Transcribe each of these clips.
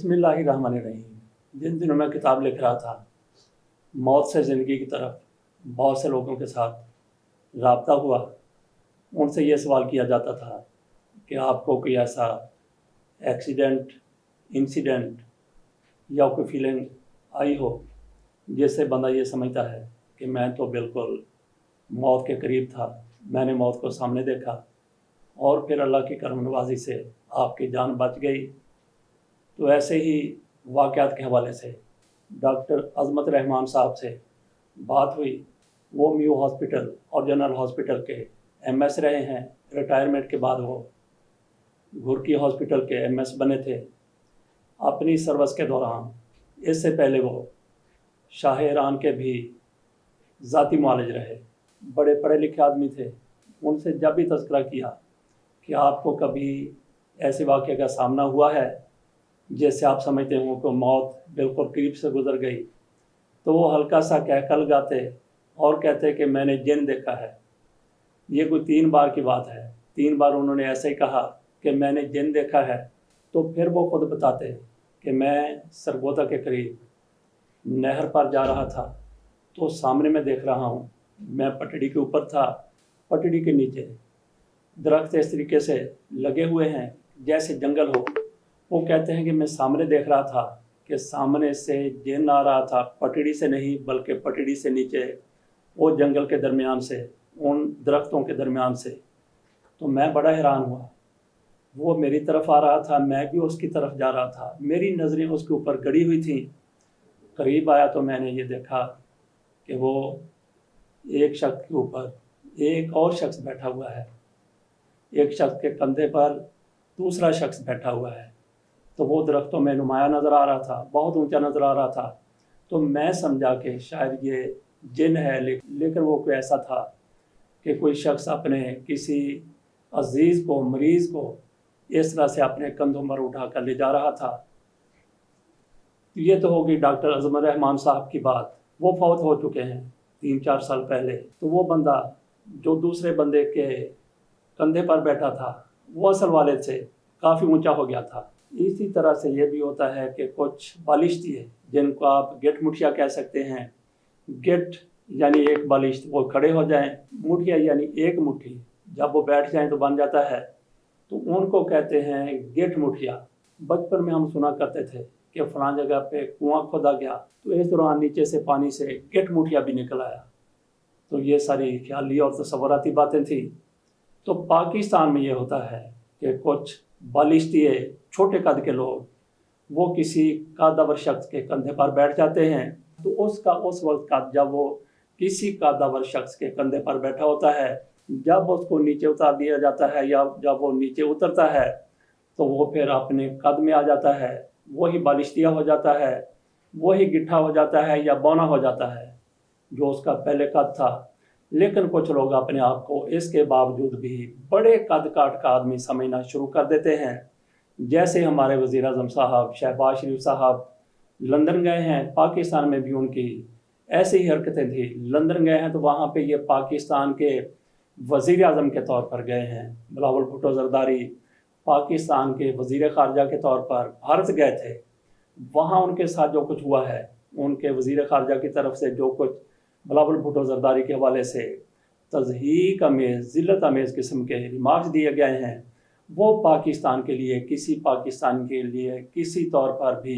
बिस्मिल्लाहिर्रहमानिर्रहीम। जिन दिनों मैं किताब लिख रहा था, मौत से ज़िंदगी की तरफ बहुत से लोगों के साथ राब्ता हुआ। उनसे ये सवाल किया जाता था कि आपको कोई ऐसा एक्सीडेंट, इंसिडेंट या कोई फीलिंग आई हो जिससे बंदा ये समझता है कि मैं तो बिल्कुल मौत के करीब था, मैंने मौत को सामने देखा और फिर अल्लाह की करम नवाजी से आपकी जान बच गई। तो ऐसे ही वाक़यात के हवाले से डॉक्टर अज़मत रहमान साहब से बात हुई। वो म्यू हॉस्पिटल और जनरल हॉस्पिटल के एमएस रहे हैं। रिटायरमेंट के बाद वो घुर्की हॉस्पिटल के एमएस बने थे। अपनी सर्विस के दौरान इससे पहले वो शाह ईरान के भी ज़ाती मुआलिज रहे। बड़े पढ़े लिखे आदमी थे। उनसे जब भी तज़किरा किया कि आपको कभी ऐसे वाक़े का सामना हुआ है जैसे आप समझते हो कि मौत बिल्कुल करीब से गुजर गई, तो वो हल्का सा कहकर लगाते और कहते कि मैंने जिन देखा है। ये कोई 3 बार की बात है। 3 बार उन्होंने ऐसे ही कहा कि मैंने जिन देखा है। तो फिर वो खुद बताते कि मैं सरगोदा के करीब नहर पर जा रहा था, तो सामने मैं देख रहा हूँ, मैं पटड़ी के ऊपर था, पटड़ी के नीचे दरख्त इस तरीके से लगे हुए हैं जैसे जंगल हो। वो कहते हैं कि मैं सामने देख रहा था कि सामने से जिन आ रहा था, पटड़ी से नहीं बल्कि पटड़ी से नीचे, वो जंगल के दरमियान से, उन दरख्तों के दरमियान से। तो मैं बड़ा हैरान हुआ। वो मेरी तरफ आ रहा था, मैं भी उसकी तरफ जा रहा था, मेरी नज़रें उसके ऊपर गड़ी हुई थी। करीब आया तो मैंने ये देखा कि वो एक शख्स के ऊपर एक और शख्स बैठा हुआ है, एक शख्स के कंधे पर दूसरा शख्स बैठा हुआ है। तो वो दरख्तों में नुमाया नज़र आ रहा था, बहुत ऊंचा नज़र आ रहा था। तो मैं समझा कि शायद ये जिन है, लेकिन वो कोई ऐसा था कि कोई शख्स अपने किसी अजीज़ को, मरीज़ को इस तरह से अपने कंधों पर उठा कर ले जा रहा था। तो ये तो होगी डॉक्टर अज़मत रहमान साहब की बात। वो फौत हो चुके हैं 3-4 साल पहले। तो वो बंदा जो दूसरे बंदे के कंधे पर बैठा था, वो असल वाले से काफ़ी ऊंचा हो गया था। इसी तरह से ये भी होता है कि कुछ बालिश दिए जिनको आप गिट मुठिया कह सकते हैं। गिट यानी एक बालिश, वो खड़े हो जाएं, मुठिया यानी एक मुट्ठी, जब वो बैठ जाएं तो बन जाता है, तो उनको कहते हैं गिट मुठिया। बचपन में हम सुना करते थे कि फलां जगह पे कुआं खोदा गया, तो इस दौरान नीचे से पानी से गिट मुठिया भी निकल आया। तो ये सारी ख्याली और तसव्वुराती बातें थी। तो पाकिस्तान में ये होता है कि कुछ बालिश्तिए छोटे कद के लोग वो किसी कादावर शख्स के कंधे पर बैठ जाते हैं। तो उसका उस वक्त का, जब वो किसी कादावर शख्स के कंधे पर बैठा होता है, जब उसको नीचे उतार दिया जाता है या जब वो नीचे उतरता है, तो वो फिर अपने कद में आ जाता है, वही बालिश्तिया हो जाता है, वही गिट्ठा हो जाता है या बौना हो जाता है जो उसका पहले कद था। लेकिन कुछ लोग अपने आप को इसके बावजूद भी बड़े कद काट का आदमी समझना शुरू कर देते हैं। जैसे हमारे वज़ीर आज़म साहब शहबाज शरीफ साहब लंदन गए हैं, पाकिस्तान में भी उनकी ऐसी ही हरकतें थी। लंदन गए हैं तो वहाँ पे ये पाकिस्तान के वज़ीर आज़म के तौर पर गए हैं। बिलावल भुट्टो ज़रदारी पाकिस्तान के वज़ीर ख़ारजा के तौर पर भारत गए थे। वहाँ उनके साथ जो कुछ हुआ है, उनके वज़ीर ख़ारजा की तरफ से जो कुछ बिलावल भुट्टो ज़रदारी के हवाले से तज़हीक अमेज़, ज़िल्लत अमेज़ किस्म के रिमार्क्स दिए गए हैं, वो पाकिस्तान के लिए, किसी पाकिस्तान के लिए किसी तौर पर भी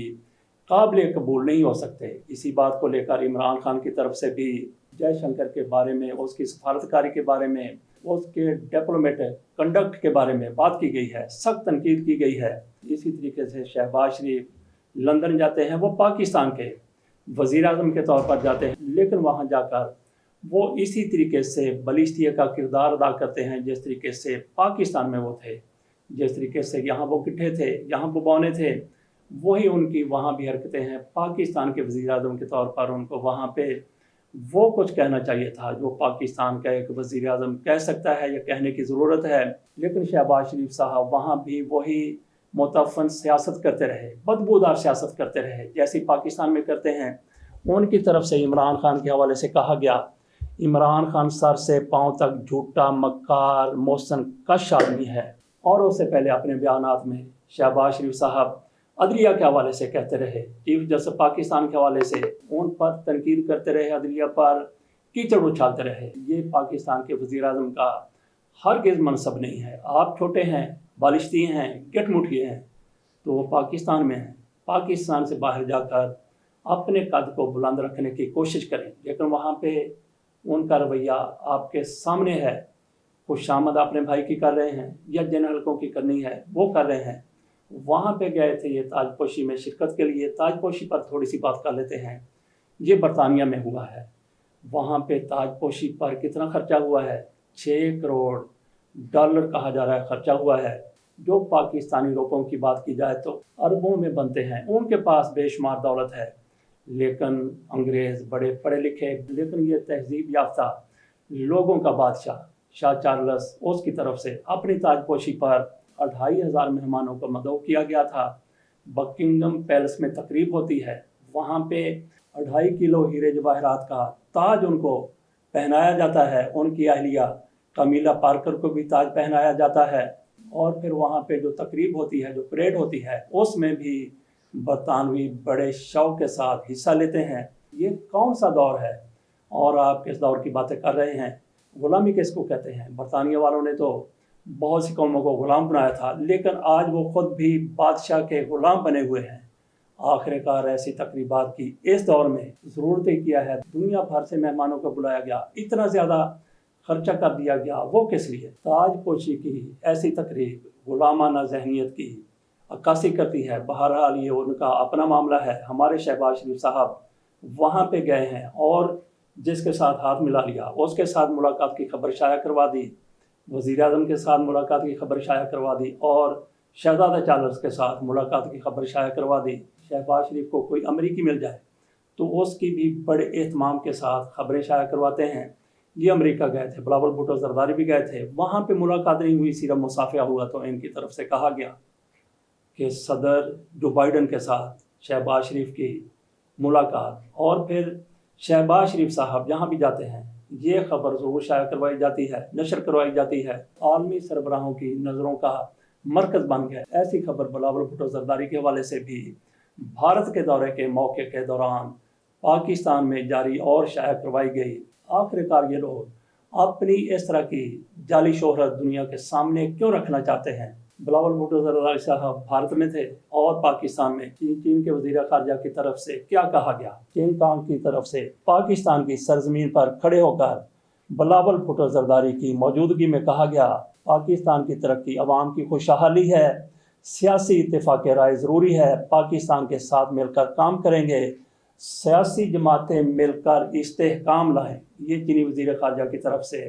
काबिल कबूल नहीं हो सकते। इसी बात को लेकर इमरान खान की तरफ से भी जयशंकर के बारे में, उसकी सफारतकारी के बारे में, उसके डिप्लोमेटिक कंडक्ट के बारे में बात की गई है, सख्त तनकीद की गई है। इसी तरीके से शहबाज शरीफ लंदन जाते हैं, वो पाकिस्तान के वज़ीर आज़म के तौर पर जाते हैं, लेकिन वहाँ जाकर वो इसी तरीके से बलिश्तिया का किरदार अदा करते हैं जिस तरीके से पाकिस्तान में वो थे। जिस तरीके से यहाँ वो गिट्ठे थे, यहाँ वो बौने थे, वही उनकी वहाँ भी हरकतें हैं। पाकिस्तान के वज़ीर आज़म के तौर पर उनको वहाँ पे वो कुछ कहना चाहिए था जो पाकिस्तान का एक वज़ीर आज़म कह सकता है या कहने की ज़रूरत है। लेकिन शहबाज शरीफ साहब वहाँ भी वही मुतफ़न सियासत करते रहे, बदबूदार सियासत करते रहे जैसी पाकिस्तान में करते हैं। उनकी तरफ से इमरान खान के हवाले से कहा गया, इमरान खान सर से पाँव तक झूठा, मक्कार, मोहसन कश आदमी है। और उससे पहले अपने बयानात में शहबाज शरीफ साहब عدلیہ کے حوالے سے کہتے رہے، چیف جسٹس پاکستان کے حوالے سے ان پر تنقید کرتے رہے، عدلیہ پر کیچڑ اچھالتے رہے۔ یہ پاکستان کے وزیر اعظم کا ہرگز منصب نہیں ہے۔ آپ چھوٹے ہیں، بالشتی ہیں، گٹ مٹھیے ہیں، تو وہ پاکستان میں ہیں۔ پاکستان سے باہر جا کر اپنے قد کو بلند رکھنے کی کوشش کریں، لیکن وہاں پہ ان کا رویہ آپ کے سامنے ہے۔ خوش آمد اپنے بھائی کی کر رہے ہیں یا جن حلقوں کی کرنی ہے وہ کر رہے ہیں۔ وہاں پہ گئے تھے یہ تاج پوشی میں شرکت کے لیے۔ تاج پوشی پر تھوڑی سی بات کر لیتے ہیں۔ یہ برطانیہ میں ہوا ہے۔ وہاں پہ تاج پوشی پر کتنا خرچہ ہوا ہے؟ 6 کروڑ ڈالر کہا جا رہا ہے خرچہ ہوا ہے، جو پاکستانی روپوں کی بات کی جائے تو اربوں میں بنتے ہیں۔ ان کے پاس بے شمار دولت ہے، لیکن انگریز بڑے پڑھے لکھے لیکن یہ تہذیب یافتہ لوگوں کا بادشاہ شاہ چارلس، اس کی طرف سے اپنی تاج پوشی پر 2500 مہمانوں کو مدعو کیا گیا تھا۔ بکنگم پیلس میں تقریب ہوتی ہے، وہاں پہ 2.5 کلو ہیرے جواہرات کا تاج ان کو پہنایا جاتا ہے۔ ان کی اہلیہ کمیلا پارکر کو بھی تاج پہنایا جاتا ہے، اور پھر وہاں پہ جو تقریب ہوتی ہے، جو پریڈ ہوتی ہے، اس میں بھی برطانوی بڑے شوق کے ساتھ حصہ لیتے ہیں۔ یہ کون سا دور ہے اور آپ کس دور کی باتیں کر رہے ہیں؟ غلامی کس کو کہتے ہیں؟ برطانیہ والوں نے تو بہت سی قوموں کو غلام بنایا تھا، لیکن آج وہ خود بھی بادشاہ کے غلام بنے ہوئے ہیں۔ آخر کار ایسی تقریبات کی اس دور میں ضرورت ہی کیا ہے؟ دنیا بھر سے مہمانوں کو بلایا گیا، اتنا زیادہ خرچہ کر دیا گیا، وہ کس لیے؟ تاج پوشی کی ایسی تقریب غلامانہ ذہنیت کی عکاسی کرتی ہے۔ بہرحال یہ ان کا اپنا معاملہ ہے۔ ہمارے شہباز شریف صاحب وہاں پہ گئے ہیں اور جس کے ساتھ ہاتھ ملا لیا اس کے ساتھ ملاقات کی خبر شائع کروا دی، وزیر اعظم کے ساتھ ملاقات کی خبر شائع کروا دی، اور شہزادہ چارلس کے ساتھ ملاقات کی خبر شائع کروا دی۔ شہباز شریف کو کوئی امریکی مل جائے تو اس کی بھی بڑے اہتمام کے ساتھ خبریں شائع کرواتے ہیں۔ یہ امریکہ گئے تھے، بلاول بھٹو زرداری بھی گئے تھے، وہاں پہ ملاقات نہیں ہوئی، صرف مصافحہ ہوا، تو ان کی طرف سے کہا گیا کہ صدر جو بائیڈن کے ساتھ شہباز شریف کی ملاقات، اور پھر شہباز شریف صاحب جہاں بھی جاتے ہیں یہ خبر ضرور شائع کروائی جاتی ہے، نشر کروائی جاتی ہے، عالمی سربراہوں کی نظروں کا مرکز بن گیا۔ ایسی خبر بلاول بھٹو زرداری کے حوالے سے بھی بھارت کے دورے کے موقع کے دوران پاکستان میں جاری اور شائع کروائی گئی۔ آخر کار یہ لوگ اپنی اس طرح کی جعلی شہرت دنیا کے سامنے کیوں رکھنا چاہتے ہیں؟ بلاول بھٹو زرداری صاحب بھارت میں تھے اور پاکستان میں چین کے وزیر خارجہ کی طرف سے کیا کہا گیا؟ چین کانگ کی طرف سے پاکستان کی سرزمین پر کھڑے ہو کر بلاول بھٹو زرداری کی موجودگی میں کہا گیا، پاکستان کی ترقی عوام کی خوشحالی ہے، سیاسی اتفاق رائے ضروری ہے، پاکستان کے ساتھ مل کر کام کریں گے، سیاسی جماعتیں مل کر استحکام لائیں۔ یہ چینی وزیر خارجہ کی طرف سے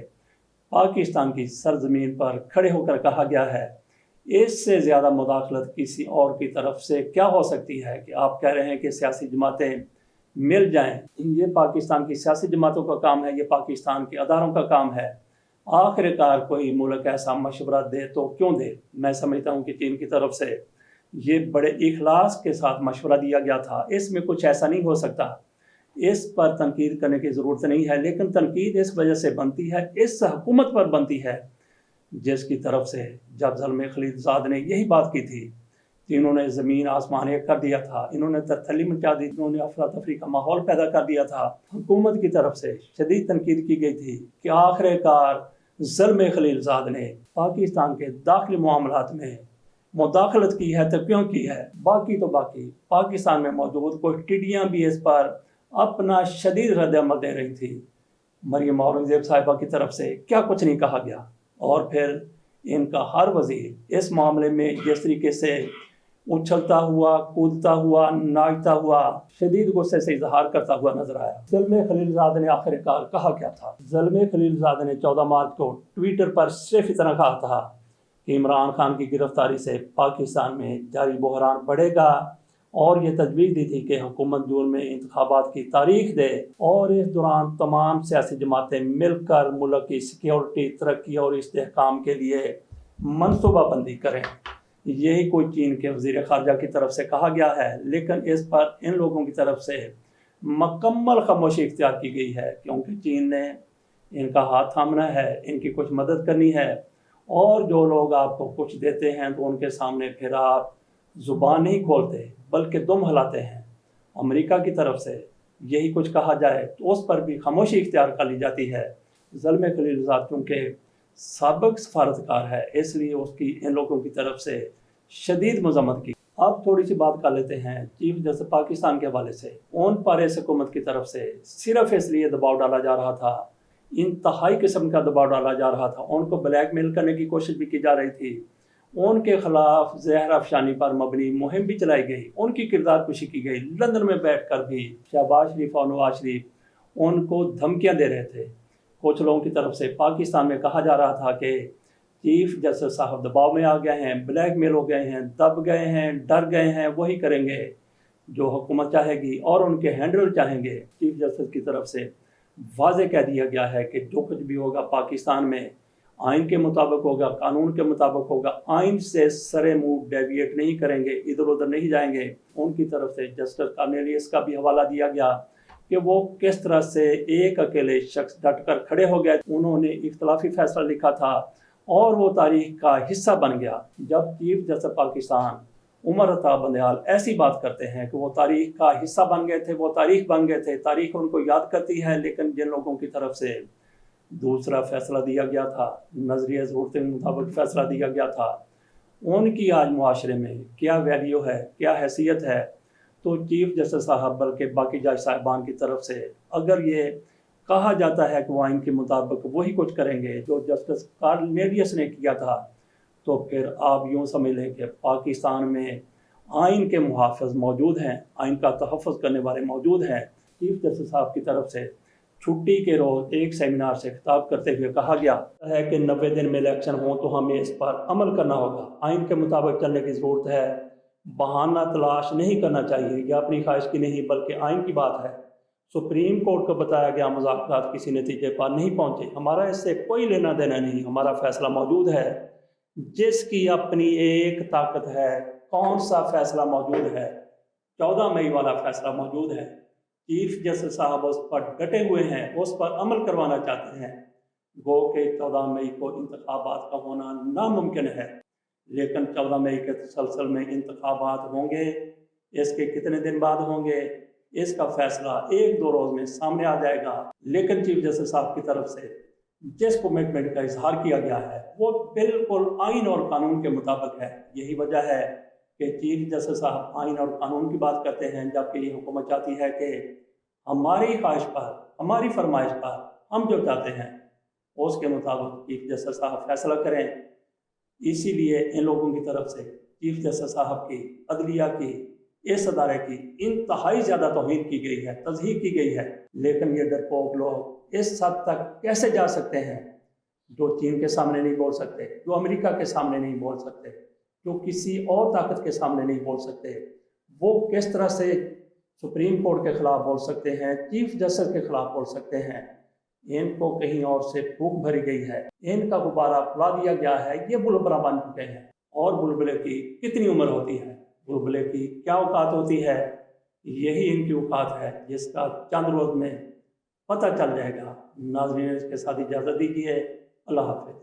پاکستان کی سرزمین پر کھڑے ہو کر کہا گیا ہے۔ اس سے زیادہ مداخلت کسی اور کی طرف سے کیا ہو سکتی ہے کہ آپ کہہ رہے ہیں کہ سیاسی جماعتیں مل جائیں؟ یہ پاکستان کی سیاسی جماعتوں کا کام ہے، یہ پاکستان کے اداروں کا کام ہے۔ آخر کار کوئی ملک ایسا مشورہ دے تو کیوں دے؟ میں سمجھتا ہوں کہ چین کی طرف سے یہ بڑے اخلاص کے ساتھ مشورہ دیا گیا تھا، اس میں کچھ ایسا نہیں ہو سکتا، اس پر تنقید کرنے کی ضرورت نہیں ہے، لیکن تنقید اس وجہ سے بنتی ہے، اس حکومت پر بنتی ہے جس کی طرف سے جب زلمے خلیلزاد نے یہی بات کی تھی کہ انہوں نے زمین آسمان ایک کر دیا تھا، انہوں نے ترتھلی مچا دی، انہوں نے افراتفری کا ماحول پیدا کر دیا تھا۔ حکومت کی طرف سے شدید تنقید کی گئی تھی کہ آخر کار زلمے خلیلزاد نے پاکستان کے داخلی معاملات میں مداخلت کی ہے تو کیوں کی ہے؟ باقی تو باقی پاکستان میں موجود کوئی ٹڈیاں بھی اس پر اپنا شدید رد عمل دے رہی تھی۔ مریم اورنگزیب صاحبہ کی طرف سے کیا کچھ نہیں کہا گیا، اور پھر ان کا ہر وزیر اس معاملے میں جس طریقے سے اچھلتا ہوا، کودتا ہوا، ناچتا ہوا، شدید غصے سے اظہار کرتا ہوا نظر آیا۔ زلمے خلیلزاد نے آخر کار کہا کیا تھا؟ زلمے خلیلزاد نے 14 مارچ کو ٹویٹر پر صرف اتنا کہا تھا کہ عمران خان کی گرفتاری سے پاکستان میں جاری بحران بڑھے گا، اور یہ تجویز دی تھی کہ حکومت جون میں انتخابات کی تاریخ دے، اور اس دوران تمام سیاسی جماعتیں مل کر ملک کی سیکیورٹی، ترقی اور استحکام کے لیے منصوبہ بندی کریں۔ یہی کوئی چین کے وزیر خارجہ کی طرف سے کہا گیا ہے، لیکن اس پر ان لوگوں کی طرف سے مکمل خاموشی اختیار کی گئی ہے، کیونکہ چین نے ان کا ہاتھ تھامنا ہے، ان کی کچھ مدد کرنی ہے، اور جو لوگ آپ کو کچھ دیتے ہیں تو ان کے سامنے پھر آپ ज़ुबान नहीं खोलते बल्कि दुम हिलाते हैं। अमेरिका की तरफ से यही कुछ कहा जाए तो उस पर भी खामोशी इख्तियार कर ली जाती है। ज़ल्मे खलीलज़ाद चूँकि साबिक़ सफारतकार है, इसलिए उसकी इन लोगों की तरफ से शदीद मज़म्मत की। अब थोड़ी सी बात कर लेते हैं चीफ जस्टिस पाकिस्तान के हवाले से। उन पर इस हुकूमत की तरफ से सिर्फ इसलिए दबाव डाला जा रहा था, इंतहाई किस्म का दबाव डाला जा रहा था, उनको ब्लैकमेल करने की कोशिश भी की जा रही थी, उनके खिलाफ जहर अफशानी पर मबनी मुहिम भी चलाई गई, उनकी किरदार कुशी की गई। लंदन में बैठकर भी शहबाज शरीफ और नवाज शरीफ उनको धमकियां दे रहे थे। कुछ लोगों की तरफ से पाकिस्तान में कहा जा रहा था कि चीफ जस्टिस साहब दबाव में आ गए हैं, ब्लैकमेल हो गए हैं, दब गए हैं, डर गए हैं, वही करेंगे जो हुकूमत चाहेगी और उनके हैंडल चाहेंगे। चीफ जस्टिस की तरफ से वाज़े कह दिया गया है कि जो कुछ भी होगा पाकिस्तान में आइन के मुताबिक होगा, कानून के मुताबिक होगा, आइन से सरे मुंह डेविएट नहीं करेंगे, इधर उधर नहीं जाएंगे। उनकी तरफ से जस्टिस कार्नेलियस का भी हवाला दिया गया कि वो किस तरह से एक अकेले शख्स डट कर खड़े हो गए। उन्होंने इख्तलाफी फैसला लिखा था और वो तारीख का हिस्सा बन गया। जब चीफ जस्टिस पाकिस्तान उमर अता बंदयाल ऐसी बात करते हैं कि वो तारीख का हिस्सा बन गए थे, वो तारीख बन गए थे, तारीख उनको याद करती है, लेकिन जिन लोगों की तरफ से दूसरा फैसला दिया गया था, नजरिया ज़रूरत के मुताबिक फैसला दिया गया था, उनकी आज मुआशरे में क्या वैल्यू है, क्या हैसियत है। तो चीफ जस्टिस साहब बल्कि बाकी जज साहिबान की तरफ से अगर ये कहा जाता है कि वो आइन के मुताबिक वही कुछ करेंगे जो जस्टिस कार्नेलियस ने किया था, तो फिर आप यूँ समझ लें कि पाकिस्तान में आइन के मुहाफ़िज़ मौजूद हैं, आइन का तहफ़्फ़ुज़ करने वाले मौजूद हैं। चीफ जस्टिस साहब की तरफ से छुट्टी के रोज़ एक सेमिनार से खिताब करते हुए कहा गया है कि 90 दिन में इलेक्शन हो तो हमें इस पर अमल करना होगा, आइन के मुताबिक चलने की ज़रूरत है, बहाना तलाश नहीं करना चाहिए, यह अपनी ख्वाहिश की नहीं बल्कि आइन की बात है। सुप्रीम कोर्ट को बताया गया मुज़ाकरात किसी नतीजे पर नहीं पहुँचे, हमारा इससे कोई लेना देना नहीं, हमारा फैसला मौजूद है। जिसकी अपनी एक ताकत है, कौन सा फैसला मौजूद है? 14 मई वाला फैसला मौजूद है। चीफ जस्टिस साहब उस पर डटे हुए हैं, उस पर अमल करवाना चाहते हैं। गो के 14 मई को इंतखाबात का होना नामुमकिन है, लेकिन 14 मई के तसलसल में इंतखाबात होंगे। इसके कितने दिन बाद होंगे, इसका फैसला 1-2 रोज़ में सामने आ जाएगा। लेकिन चीफ जस्टिस साहब की तरफ से जिस कमिटमेंट का इजहार किया गया है वो बिल्कुल आइन और कानून के मुताबिक है। यही वजह है कि चीफ जस्टिस साहब आइन और कानून की बात करते हैं, जबकि ये हुकूमत चाहती है कि हमारी ख्वाहिश पर, हमारी फरमाइश पर हम जो चाहते हैं उसके मुताबिक चीफ जस्टिस साहब फैसला करें। इसीलिए इन लोगों की तरफ से चीफ जस्टिस साहब की, अदलिया की, इस अदारे की इंतहाई ज़्यादा तौहीन की गई है, तज़हीक की गई है। लेकिन ये डरपोक लोग इस हद तक कैसे जा सकते हैं जो चीन के सामने नहीं बोल सकते, जो अमेरिका के सामने नहीं बोल सकते, जो किसी और ताकत के सामने नहीं बोल सकते, वो किस तरह से सुप्रीम कोर्ट के खिलाफ बोल सकते हैं, चीफ जस्टिस के खिलाफ बोल सकते हैं। इनको कहीं और से फूंक भरी गई है, इनका गुब्बारा फुला दिया गया है, ये बुलबुला बन चुके हैं। और बुलबुले की कितनी उम्र होती है, बुलबुले की क्या औकात होती है, यही इनकी औकात है जिसका चंद रोज़ में पता चल जाएगा। नाज़रीन, इसके साथ इजाज़त दीजिए। अल्लाह हाफ़िज़।